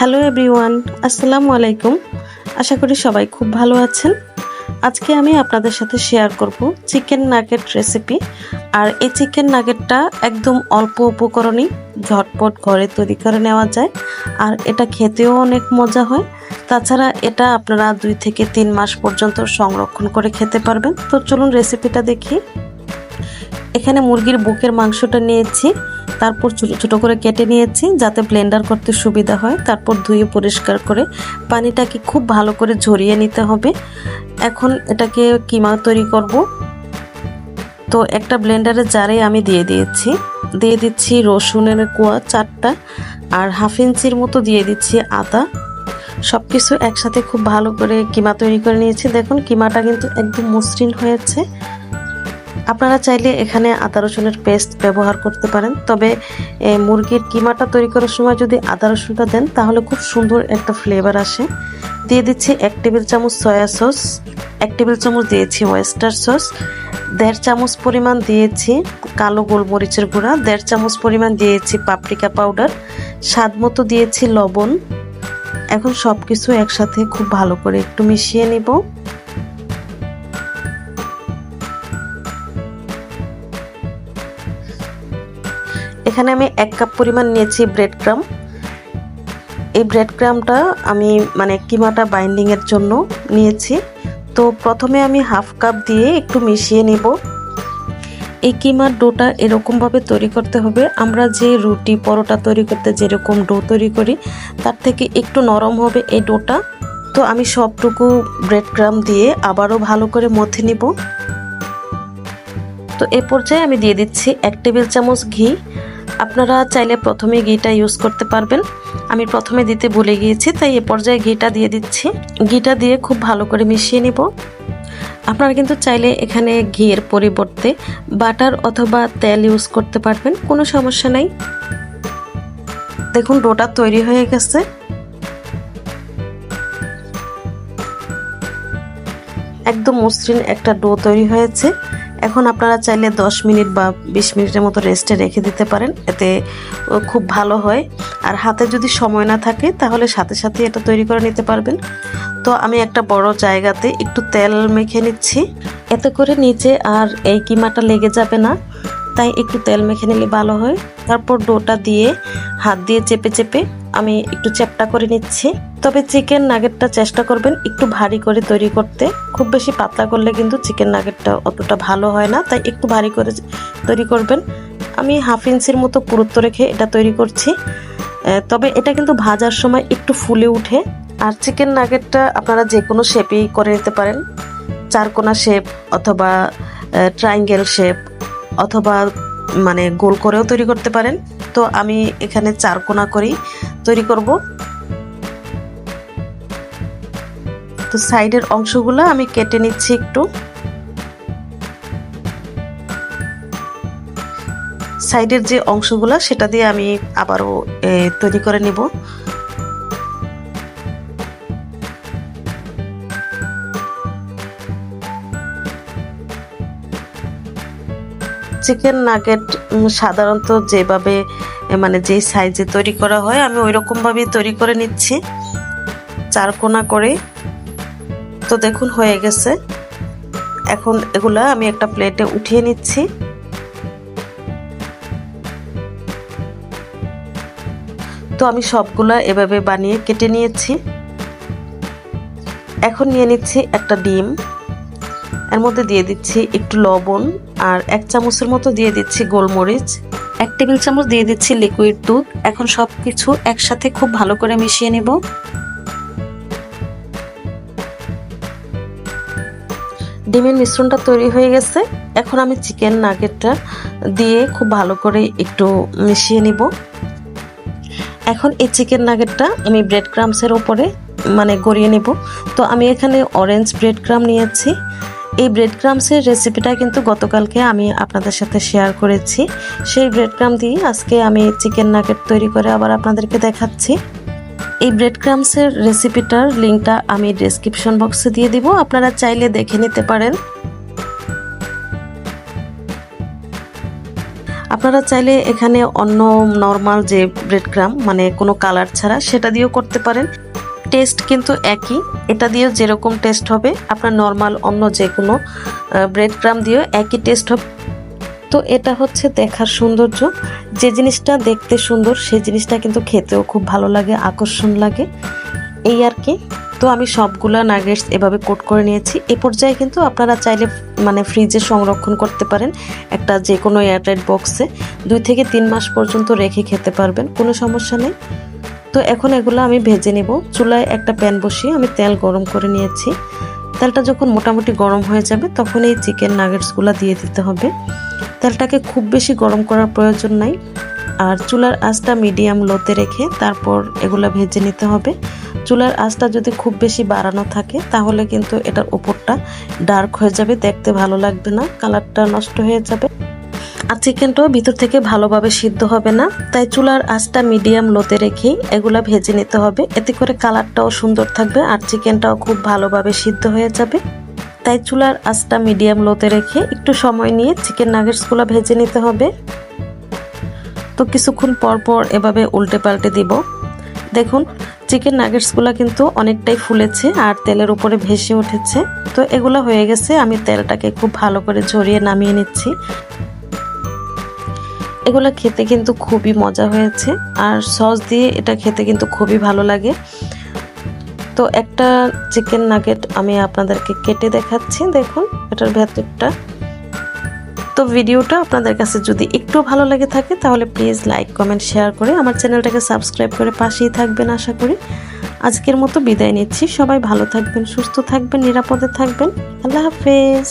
Hello everyone, আসসালামু আলাইকুম। আশা করি সবাই খুব ভালো আছেন। আজকে আমি আপনাদের সাথে শেয়ার করব চিকেন নাগেট রেসিপি। আর এই চিকেন নাগেটটা একদম অল্প উপকরণেই ঝটপট ঘরে তৈরি করে নেওয়া যায়, আর এটা খেতেও অনেক মজা হয়। তাছাড়া এটা আপনারা 2 থেকে 3 মাস পর্যন্ত সংরক্ষণ করে খেতে পারবেন। তো চলুন রেসিপিটা দেখি। এখানে মুরগির বুকের মাংসটা নিয়েছি, তারপর ছোট ছোট করে কেটে নিয়েছি যাতে ব্লেন্ডার করতে সুবিধা হয়। তারপর ধুয়ে পরিষ্কার করে পানিটাকে খুব ভালো করে ঝরিয়ে নিতে হবে। এখন এটাকে কিমা তৈরি করব। তো একটা ব্লেন্ডারের জারে আমি দিয়ে দিচ্ছি রসুনের কোয়া 4টা, আর হাফ ইঞ্চির মতো দিয়ে দিচ্ছি আদা। সব কিছু একসাথে খুব ভালো করে কিমা তৈরি করে নিয়েছি। দেখুন কিমাটা কিন্তু একদম মসৃণ হয়েছে। আপনারা চাইলে এখানে আদা রসুনের পেস্ট ব্যবহার করতে পারেন, তবে মুরগির কিমাটা তৈরি করার সময় যদি আদা রসুনটা দেন তাহলে খুব সুন্দর একটা ফ্লেভার আসে। দিয়ে দিচ্ছি 1 টেবিল চামচ সয়া সস, 1 টেবিল চামচ দিয়েছি ওয়েস্টার সস, 1.5 চামচ পরিমাণ দিয়েছি কালো গোলমরিচের গুঁড়া, 1.5 চামচ পরিমাণ দিয়েছি পাপরিকা পাউডার, স্বাদ মতো দিয়েছি লবণ। এখন সব কিছু একসাথে খুব ভালো করে একটু মিশিয়ে নিব। এখানে আমি 1 কাপ পরিমাণ নিয়েছি ব্রেড ক্রাম। এই ব্রেড ক্রামটা আমি কিমাটা বাইন্ডিং এর জন্য নিয়েছি। তো প্রথমে আমি হাফ কাপ দিয়ে একটু মিশিয়ে নিব। এই কিমার ডোটা এরকম ভাবে তৈরি করতে হবে, আমরা যে রুটি পরোটা তৈরি করতে যেরকম ডো তৈরি করি তার থেকে একটু নরম হবে এই ডোটা। তো আমি সবটুকু ব্রেড ক্রাম দিয়ে আবারও ভালো করে মথে নিব। তো এই পর্যায়ে আমি দিয়ে দিচ্ছি 1 টেবিল চামচ ঘি। আপনারা চাইলে প্রথমে ঘিটা ইউজ করতে পারবেন, আমি প্রথমে দিতে ভুলে গিয়েছি তাই এ পর্যায়ে ঘিটা দিয়ে দিচ্ছি। ঘিটা দিয়ে খুব ভালো করে মিশিয়ে নিব। আপনারা কিন্তু চাইলে এখানে ঘিয়ের পরিবর্তে বাটার অথবা তেল ইউজ করতে পারবেন, কোনো সমস্যা নাই। দেখুন ডোটা তৈরি হয়ে গেছে। একদম মসৃণ একটা ডো তৈরি হয়েছে। এখন আপনারা চাইলে 10 মিনিট বা 20 মিনিটের মতো রেস্টে রেখে দিতে পারেন, এতে খুব ভালো হয়। আর হাতে যদি সময় না থাকে তাহলে সাথে সাথে এটা তৈরি করে নিতে পারবেন। তো আমি একটা বড় জায়গাতে একটু তেল মেখে নিচ্ছি, এতে করে নিচে আর এই কিমাটা লেগে যাবে না, তাই একটু তেল মেখে নিলে ভালো হয়। তারপর ডোটা দিয়ে হাত দিয়ে চেপে চেপে আমি একটু চ্যাপটা করে নিচ্ছি। তবে চিকেন নাগেটটা চেষ্টা করবেন একটু ভারী করে তৈরি করতে, খুব বেশি পাতলা করলে কিন্তু চিকেন নাগেটটা অতটা ভালো হয় না, তাই একটু ভারী করে তৈরি করবেন। আমি হাফ ইঞ্চির মতো পুরুত্ব রেখে এটা তৈরি করছি। তবে এটা কিন্তু ভাজার সময় একটু ফুলে উঠে। আর চিকেন নাগেটটা আপনারা যে কোনো শেপেই করে নিতে পারেন, চারকোনা শেপ অথবা ট্রায়াঙ্গেল শেপ অথবা গোল করেও তৈরি করতে পারেন। তো আমি এখানে চারকোনা করেই তৈরি করব। তো সাইডের অংশগুলো আমি কেটে নিচ্ছি একটু। সাইডের যে অংশগুলো সেটা দিয়ে আমি আবারও তৈরি করে নিব। চিকেন নাগেট সাধারণত যেভাবে যে সাইজে তৈরি করা হয় আমি ওই রকম ভাবেই তৈরি করে নিচ্ছি, চারকোনা করে। তো দেখুন হয়ে গেছে। এখন এগুলা আমি একটা প্লেটে উঠিয়ে নিচ্ছি। তো আমি সবগুলা এভাবে বানিয়ে কেটে নিয়েছি। এখন নিয়ে নিচ্ছি একটা ডিম, এর মধ্যে দিয়ে দিচ্ছি একটু লবণ, আর 1 চামচের মতো দিয়ে দিচ্ছি গোলমরিচ, 1 টেবিল চামচ দিয়ে দিচ্ছি লিকুইড দুধ। এখন সবকিছু একসাথে খুব ভালো করে মিশিয়ে নেব। ডিমের মিশ্রণটা তৈরি হয়ে গেছে। এখন আমি চিকেন নাগেটটা দিয়ে খুব ভালো করে একটু মিশিয়ে নিব। এখন এই চিকেন নাগেটটা আমি ব্রেড ক্রামসের উপরে গড়িয়ে নেব। তো আমি এখানে অরেঞ্জ ব্রেড ক্রাম নিয়েছি। এই ব্রেড ক্রামসের রেসিপিটা কিন্তু গতকালকে আমি আপনাদের সাথে শেয়ার করেছি। সেই ব্রেড ক্রাম দিয়ে আজকে আমি চিকেন নাগেট তৈরি করে আবার আপনাদেরকে দেখাচ্ছি। এই ব্রেড ক্রামসের রেসিপিটার লিঙ্কটা আমি ডেসক্রিপশন বক্সে দিয়ে দিব, আপনারা চাইলে দেখে নিতে পারেন। আপনারা চাইলে এখানে অন্য নর্মাল যে ব্রেড ক্রাম্ব মানে কোনো কালার ছাড়া সেটা দিয়েও করতে পারেন। টেস্ট কিন্তু একই, এটা দিয়েও যেরকম টেস্ট হবে আপনার নর্মাল অন্য যে কোনো ব্রেড ক্রাম্ব দিয়েও একই টেস্ট হবে। তো এটা হচ্ছে দেখার সৌন্দর্য, যে জিনিসটা দেখতে সুন্দর সেই জিনিসটা কিন্তু খেতেও খুব ভালো লাগে, আকর্ষণ লাগে, এই আর কি। তো আমি সবগুলা নাগেটস এভাবে কোট করে নিয়েছি। এ পর্যায়ে কিন্তু আপনারা চাইলে মানে ফ্রিজে সংরক্ষণ করতে পারেন একটা যে কোনো এয়ারটাইট বক্সে, 2 থেকে 3 মাস পর্যন্ত রেখে খেতে পারবেন, কোনো সমস্যা নেই। তো এখন এগুলো আমি ভেজে নেব। চুলায় একটা প্যান বসিয়ে আমি তেল গরম করে নিয়েছি। তেলটা যখন মোটামুটি গরম হয়ে যাবে তখন এই চিকেন নাগেটসগুলো দিয়ে দিতে হবে। তেলটাকে খুব বেশি গরম করার প্রয়োজন নাই, আর চুলার আঁচটা মিডিয়াম লোতে রেখে তারপর এগুলো ভেজে নিতে হবে। চুলার আঁচটা যদি খুব বেশি বাড়ানো থাকে তাহলে কিন্তু এটার উপরটা ডার্ক হয়ে যাবে, দেখতে ভালো লাগবে না, কালারটা নষ্ট হয়ে যাবে, আর চিকেনটাও ভিতর থেকে ভালোভাবে সিদ্ধ হবে না। তাই চুলার আঁচটা মিডিয়াম লোতে রেখেই এগুলা ভেজে নিতে হবে, এতে করে কালারটাও সুন্দর থাকবে আর চিকেনটাও খুব ভালোভাবে সিদ্ধ হয়ে যাবে। তাই চুলার আঁচটা মিডিয়াম লোতে রেখে একটু সময় নিয়ে চিকেন নাগেটসগুলো ভেজে নিতে হবে। তো কিছুক্ষণ পর পর এভাবে উল্টে পাল্টে দিব। দেখুন চিকেন নাগেটসগুলো কিন্তু অনেকটাই ফুলেছে আর তেলের উপরে ভেসে উঠেছে। তো এগুলো হয়ে গেছে, আমি তেলটাকে খুব ভালো করে ঝরিয়ে নামিয়ে নিচ্ছি। এগুলো খেতে কিন্তু খুবই মজা হয়েছে, আর সস দিয়ে এটা খেতে কিন্তু খুবই ভালো লাগে। তো একটা চিকেন নাগেট আমি আপনাদেরকে কেটে দেখাচ্ছি, দেখুন এটার ভেতরটা। তো ভিডিওটা আপনাদের কাছে যদি একটু ভালো লেগে থাকে তাহলে প্লিজ লাইক কমেন্ট শেয়ার করে আমার চ্যানেলটাকে সাবস্ক্রাইব করে পাশেই থাকবেন আশা করি। আজকের মতো বিদায় নিচ্ছি, সবাই ভালো থাকবেন, সুস্থ থাকবেন, নিরাপদে থাকবেন। আল্লাহ হাফেজ।